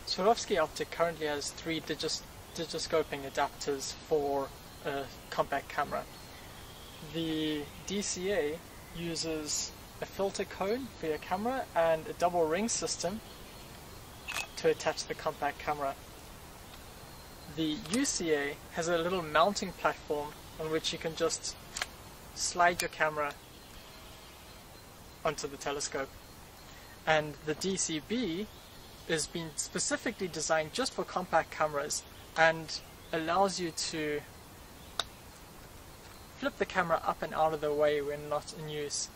Swarovski Optik currently has three digiscoping adapters for a compact camera. The DCA uses a filter cone for your camera and a double ring system to attach the compact camera. The UCA has a little mounting platform on which you can just slide your camera onto the telescope. And the DCB has been specifically designed just for compact cameras and allows you to flip the camera up and out of the way when not in use.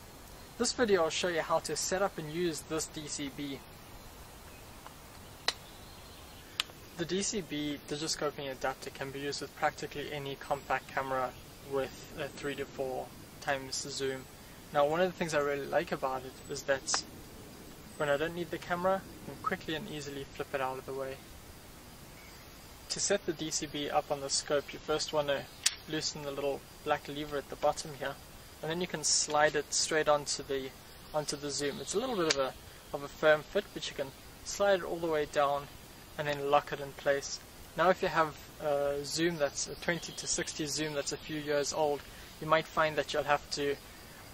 This video will show you how to set up and use this DCB. The DCB digiscoping adapter can be used with practically any compact camera with a 3 to 4 times zoom. Now, one of the things I really like about it is that when I don't need the camera, I can quickly and easily flip it out of the way. To set the DCB up on the scope, you first want to loosen the little black lever at the bottom here, and then you can slide it straight onto the zoom. It's a little bit of a firm fit, but you can slide it all the way down and then lock it in place. Now, if you have a zoom that's a 20 to 60 zoom that's a few years old, you might find that you'll have to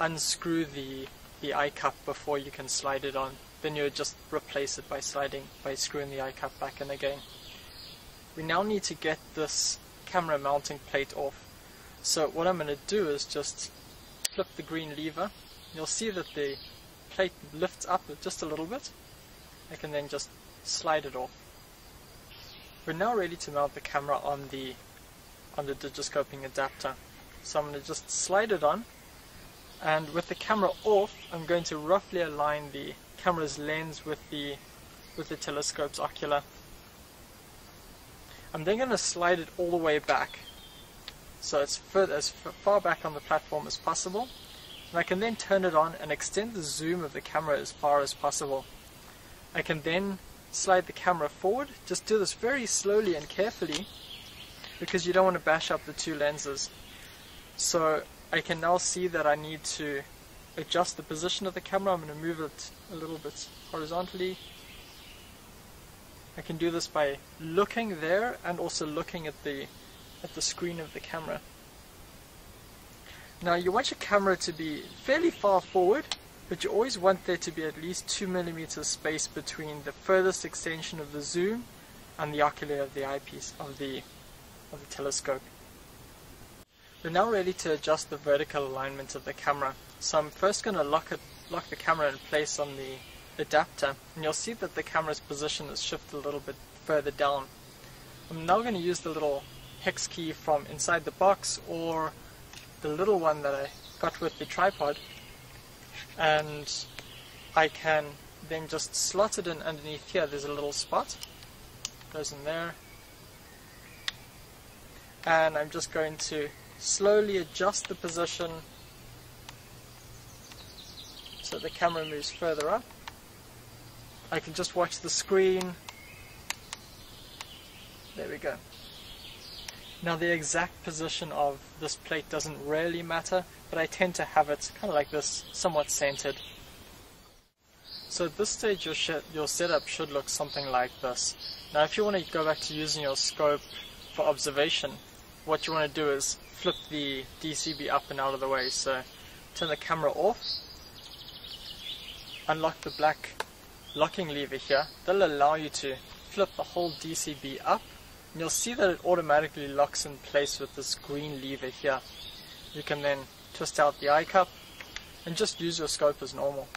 unscrew the eye cup before you can slide it on. Then you would just replace it by screwing the eye cup back in again. We now need to get this camera mounting plate off. So what I'm going to do is just flip the green lever. You'll see that the plate lifts up just a little bit. I can then just slide it off. We're now ready to mount the camera on the digiscoping adapter. So I'm going to just slide it on, and with the camera off, I'm going to roughly align the camera's lens with the telescope's ocular. I'm then going to slide it all the way back, so it's as far back on the platform as possible, and I can then turn it on and extend the zoom of the camera as far as possible. I can then slide the camera forward. Just do this very slowly and carefully because you don't want to bash up the two lenses. So I can now see that I need to adjust the position of the camera. I'm going to move it a little bit horizontally. I can do this by looking there and also looking at the screen of the camera. Now, you want your camera to be fairly far forward, but you always want there to be at least 2 millimeters space between the furthest extension of the zoom and the ocular of the eyepiece of the telescope. We're now ready to adjust the vertical alignment of the camera. So I'm first going to lock the camera in place on the adapter, and you'll see that the camera's position is shifted a little bit further down. I'm now going to use the little hex key from inside the box, or the little one that I got with the tripod, and I can then just slot it in underneath here. There's a little spot, goes in there, and I'm just going to slowly adjust the position so the camera moves further up. I can just watch the screen. There we go. Now, the exact position of this plate doesn't really matter, but I tend to have it kind of like this, somewhat centered. So at this stage your setup should look something like this. Now, if you want to go back to using your scope for observation, what you want to do is flip the DCB up and out of the way. So turn the camera off, unlock the black locking lever here. That'll allow you to flip the whole DCB up, and you'll see that it automatically locks in place with this green lever here. You can then twist out the eye cup and just use your scope as normal.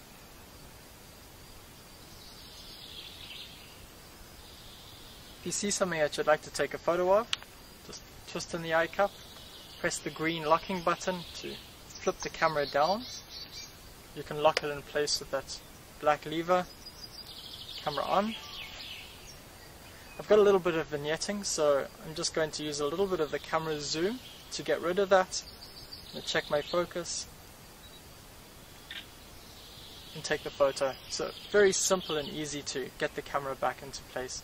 If you see something that you'd like to take a photo of, just twist in the eye cup, press the green locking button to flip the camera down. You can lock it in place with that black lever. Camera on. I've got a little bit of vignetting, so I'm just going to use a little bit of the camera's zoom to get rid of that. I'm going to check my focus and take the photo. So very simple and easy to get the camera back into place.